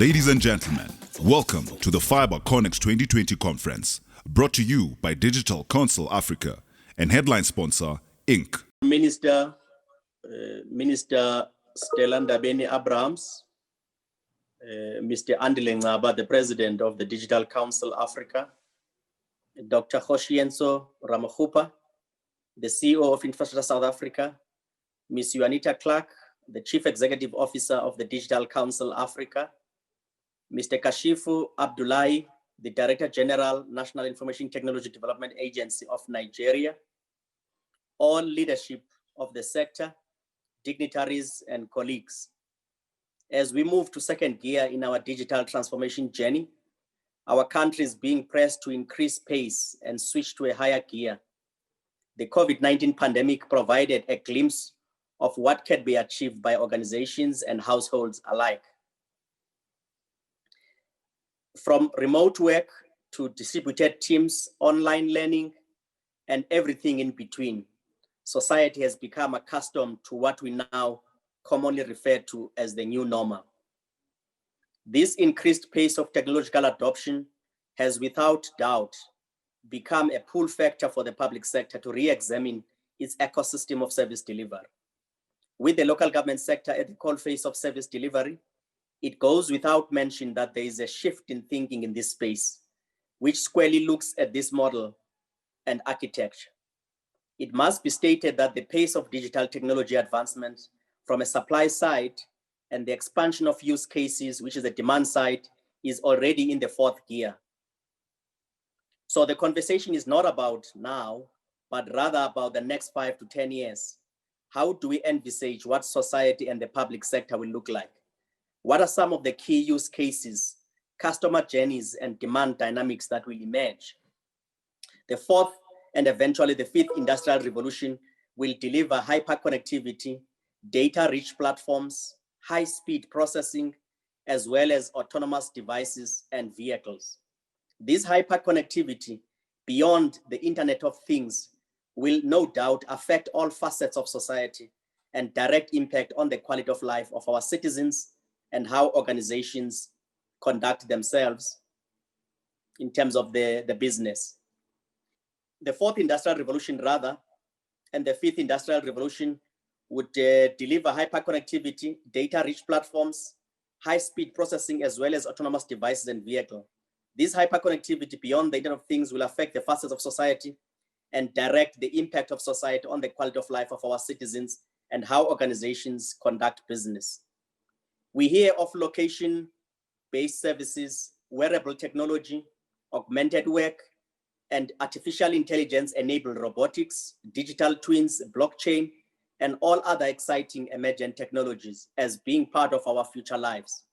Ladies and gentlemen, welcome to the Fiber Connex 2020 conference, brought to you by Digital Council Africa and headline sponsor, Inc. Minister Stelanda Beni Abrahams, Mr. Andile Ngaba, the President of the Digital Council Africa, Dr. Hoshienso Ramahupa, the CEO of Infrastructure South Africa, Ms. Juanita Clark, the Chief Executive Officer of the Digital Council Africa, Mr. Kashifu Abdullahi, the Director General, National Information Technology Development Agency of Nigeria, all leadership of the sector, dignitaries and colleagues. As we move to second gear in our digital transformation journey, our country is being pressed to increase pace and switch to a higher gear. The COVID-19 pandemic provided a glimpse of what can be achieved by organizations and households alike. From remote work to distributed teams, online learning, and everything in between, society has become accustomed to what we now commonly refer to as the new normal. This increased pace of technological adoption has without doubt become a pull factor for the public sector to re-examine its ecosystem of service delivery. With the local government sector at the coalface of service delivery, it goes without mention that there is a shift in thinking in this space, which squarely looks at this model and architecture. It must be stated that the pace of digital technology advancement from a supply side and the expansion of use cases, which is the demand side, is already in the fourth gear. So the conversation is not about now, but rather about the next 5 to 10 years. How do we envisage what society and the public sector will look like? What are some of the key use cases, customer journeys, and demand dynamics that will emerge? The fourth and eventually the fifth industrial revolution will deliver hyperconnectivity, data-rich platforms, high-speed processing, as well as autonomous devices and vehicles. This hyperconnectivity beyond the Internet of Things will no doubt affect all facets of society and direct impact on the quality of life of our citizens and how organizations conduct themselves in terms of the business. The fourth industrial revolution rather, and the fifth industrial revolution would deliver hyperconnectivity, data-rich platforms, high-speed processing, as well as autonomous devices and vehicles. This hyperconnectivity beyond the Internet of Things will affect the facets of society and direct the impact of society on the quality of life of our citizens and how organizations conduct business. We hear of location-based services, wearable technology, augmented work, and artificial intelligence-enabled robotics, digital twins, blockchain, and all other exciting emergent technologies as being part of our future lives.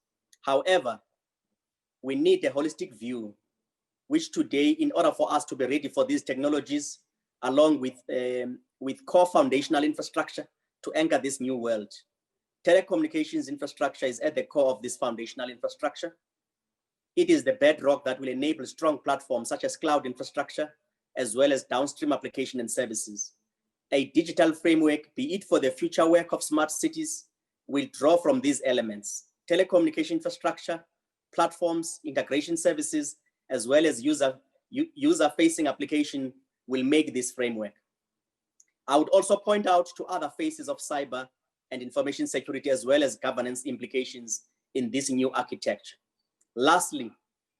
However, we need a holistic view, which today, in order for us to be ready for these technologies, along with core foundational infrastructure to anchor this new world. Telecommunications infrastructure is at the core of this foundational infrastructure. It is the bedrock that will enable strong platforms such as cloud infrastructure, as well as downstream application and services. A digital framework, be it for the future work of smart cities, will draw from these elements. Telecommunication infrastructure, platforms, integration services, as well as user-facing application will make this framework. I would also point out to other phases of cyber and information security, as well as governance implications in this new architecture. Lastly,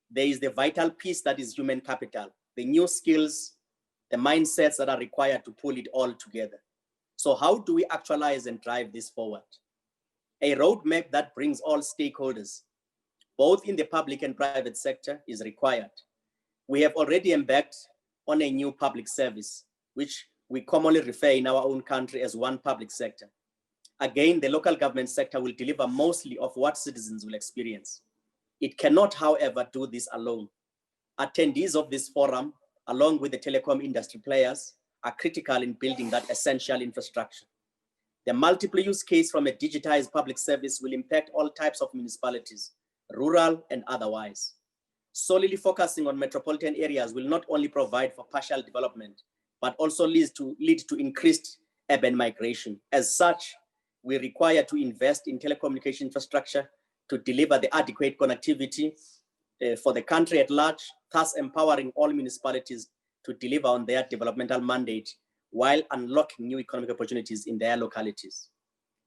there is the vital piece that is human capital, the new skills, the mindsets that are required to pull it all together. So how do we actualize and drive this forward? A roadmap that brings all stakeholders, both in the public and private sector, is required. We have already embarked on a new public service, which we commonly refer in our own country as one public sector. Again, the local government sector will deliver mostly of what citizens will experience. It cannot, however, do this alone. Attendees of this forum, along with the telecom industry players, are critical in building that essential infrastructure. The multiple use case from a digitized public service will impact all types of municipalities, rural and otherwise. Solely focusing on metropolitan areas will not only provide for partial development, but also lead to increased urban migration. As such, we require to invest in telecommunication infrastructure to deliver the adequate connectivity for the country at large, thus empowering all municipalities to deliver on their developmental mandate while unlocking new economic opportunities in their localities.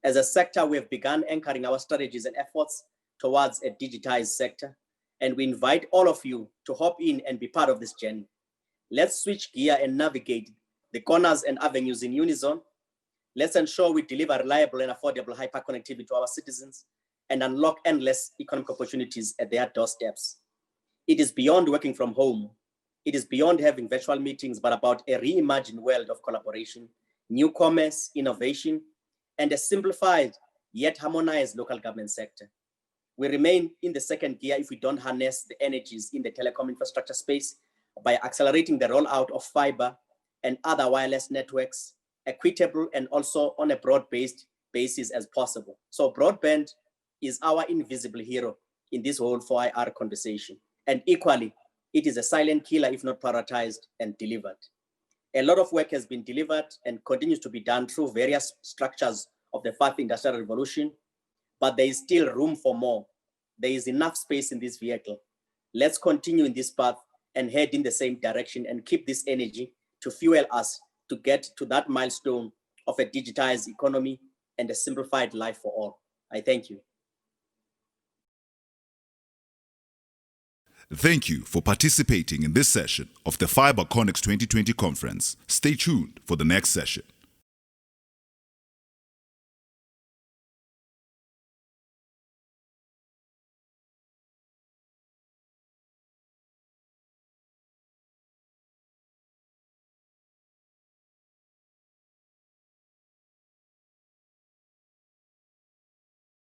As a sector, we have begun anchoring our strategies and efforts towards a digitized sector, and we invite all of you to hop in and be part of this journey. Let's switch gear and navigate the corners and avenues in unison. Let's ensure we deliver reliable and affordable hyperconnectivity to our citizens and unlock endless economic opportunities at their doorsteps. It is beyond working from home. It is beyond having virtual meetings, but about a reimagined world of collaboration, new commerce, innovation, and a simplified yet harmonized local government sector. We remain in the second gear if we don't harness the energies in the telecom infrastructure space by accelerating the rollout of fiber and other wireless networks, equitable and also on a broad-based basis as possible. So broadband is our invisible hero in this whole 4IR conversation. And equally, it is a silent killer if not prioritized and delivered. A lot of work has been delivered and continues to be done through various structures of the fourth industrial revolution, but there is still room for more. There is enough space in this vehicle. Let's continue in this path and head in the same direction and keep this energy to fuel us to get to that milestone of a digitized economy and a simplified life for all. I thank you. Thank you for participating in this session of the Fiber Connex 2020 conference. Stay tuned for the next session.